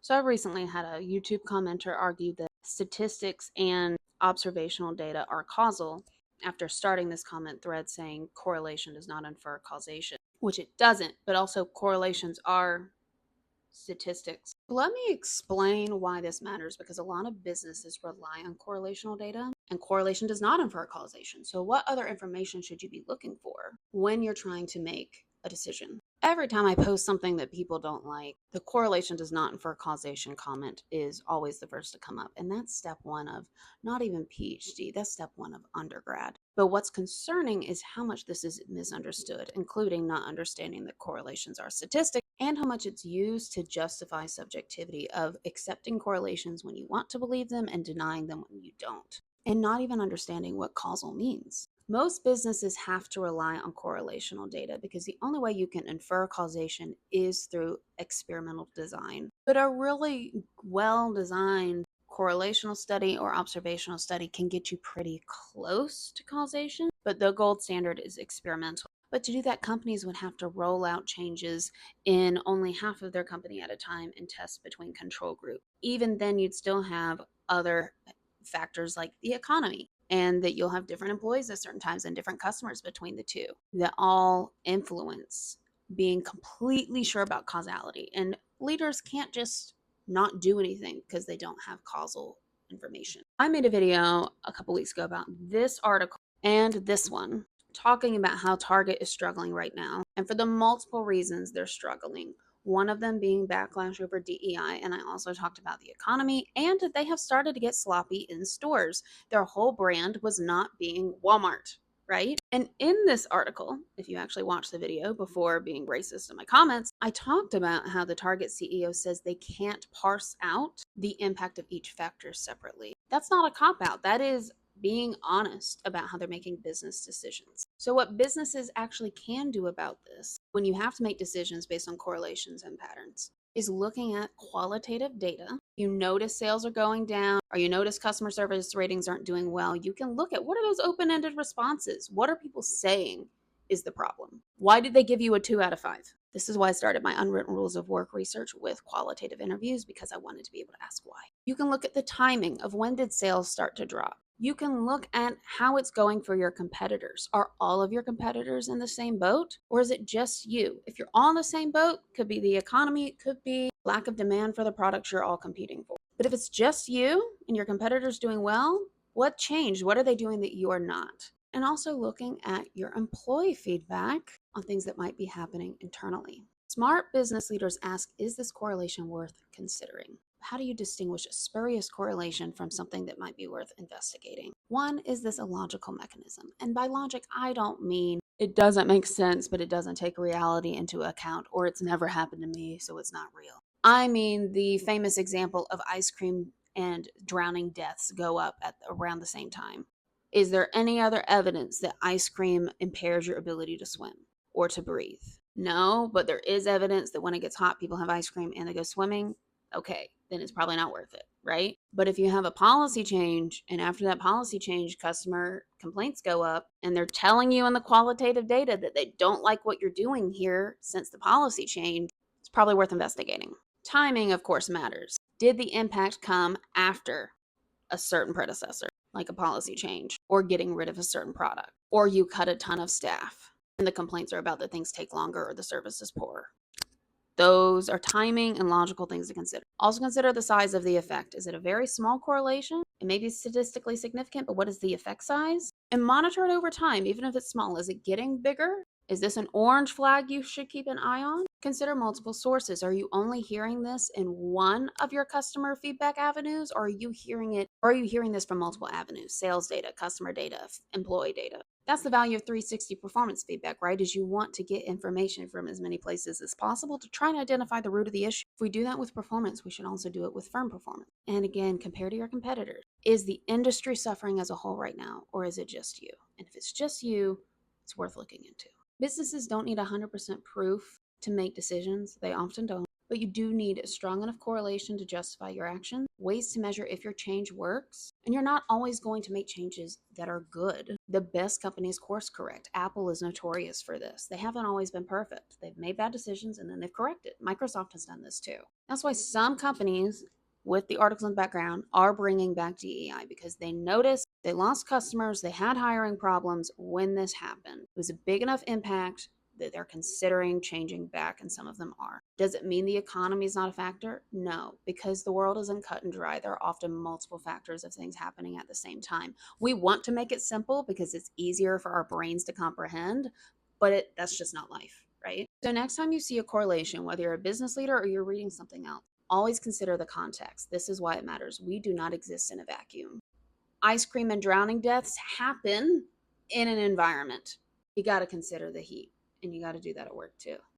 So I recently had a YouTube commenter argue that statistics and observational data are causal after starting this comment thread saying correlation does not infer causation, which it doesn't, but also correlations are statistics. Let me explain why this matters because a lot of businesses rely on correlational data and correlation does not infer causation. So, what other information should you be looking for when you're trying to make a decision? Every time I post something that people don't like, the correlation does not infer causation comment is always the first to come up. And that's step one of not even PhD, that's step one of undergrad. But what's concerning is how much this is misunderstood, including not understanding that correlations are statistics and how much it's used to justify subjectivity of accepting correlations when you want to believe them and denying them when you don't, and not even understanding what causal means. Most businesses have to rely on correlational data because the only way you can infer causation is through experimental design. But a really well designed correlational study or observational study can get you pretty close to causation, but the gold standard is experimental. But to do that, companies would have to roll out changes in only half of their company at a time and test between control group. Even then, you'd still have other factors like the economy and that you'll have different employees at certain times and different customers between the two that all influence being completely sure about causality. And leaders can't just not do anything because they don't have causal information. I made a video a couple weeks ago about this article and this one talking about how Target is struggling right now and for the multiple reasons they're struggling. One of them being backlash over DEI, and I also talked about the economy and that they have started to get sloppy in stores. Their whole brand was not being Walmart, right? And in this article, if you actually watch the video before being racist in my comments, I talked about how the Target CEO says they can't parse out the impact of each factor separately. That's not a cop out. That is being honest about how they're making business decisions. So, what businesses actually can do about this when you have to make decisions based on correlations and patterns is looking at qualitative data. You notice sales are going down, or you notice customer service ratings aren't doing well. You can look at what are those open ended responses? What are people saying is the problem? Why did they give you a 2 out of 5? This is why I started my unwritten rules of work research with qualitative interviews because I wanted to be able to ask why. You can look at the timing of when did sales start to drop. You can look at how it's going for your competitors. Are all of your competitors in the same boat or is it just you? If you're all in the same boat, could be the economy, it could be lack of demand for the products you're all competing for. But if it's just you and your competitors doing well, what changed? What are they doing that you are not? And also looking at your employee feedback on things that might be happening internally. Smart business leaders ask, is this correlation worth considering? How do you distinguish a spurious correlation from something that might be worth investigating? One, is this a logical mechanism? And by logic, I don't mean it doesn't make sense, but it doesn't take reality into account, or it's never happened to me, so it's not real. I mean the famous example of ice cream and drowning deaths go up at around the same time. Is there any other evidence that ice cream impairs your ability to swim or to breathe? No, but there is evidence that when it gets hot, people have ice cream and they go swimming. Okay, then it's probably not worth it, right? But if you have a policy change and after that policy change, customer complaints go up and they're telling you in the qualitative data that they don't like what you're doing here since the policy change, it's probably worth investigating. Timing, of course, matters. Did the impact come after a certain predecessor, like a policy change, or getting rid of a certain product, or you cut a ton of staff and the complaints are about that things take longer or the service is poor? Those are timing and logical things to consider. Also consider the size of the effect. Is it a very small correlation? It may be statistically significant, but what is the effect size? And monitor it over time, even if it's small. Is it getting bigger? Is this an orange flag you should keep an eye on? Consider multiple sources. Are you only hearing this in one of your customer feedback avenues, or are you hearing this from multiple avenues? Sales data, customer data, employee data. That's the value of 360 performance feedback, right? Is you want to get information from as many places as possible to try and identify the root of the issue. If we do that with performance, we should also do it with firm performance. And again, compare to your competitors. Is the industry suffering as a whole right now, or is it just you? And if it's just you, it's worth looking into. Businesses don't need 100% proof to make decisions. They often don't. But you do need a strong enough correlation to justify your actions, ways to measure if your change works, and you're not always going to make changes that are good. The best companies course correct. Apple is notorious for this. They haven't always been perfect. They've made bad decisions and then they've corrected. Microsoft has done this too. That's why some companies with the articles in the background are bringing back DEI because they noticed they lost customers, they had hiring problems when this happened. It was a big enough impact that they're considering changing back, and some of them are. Does it mean the economy is not a factor? No, because the world isn't cut and dry. There are often multiple factors of things happening at the same time. We want to make it simple because it's easier for our brains to comprehend, but that's just not life, right? So next time you see a correlation, whether you're a business leader or you're reading something else, always consider the context. This is why it matters. We do not exist in a vacuum. Ice cream and drowning deaths happen in an environment. You got to consider the heat, and you got to do that at work too.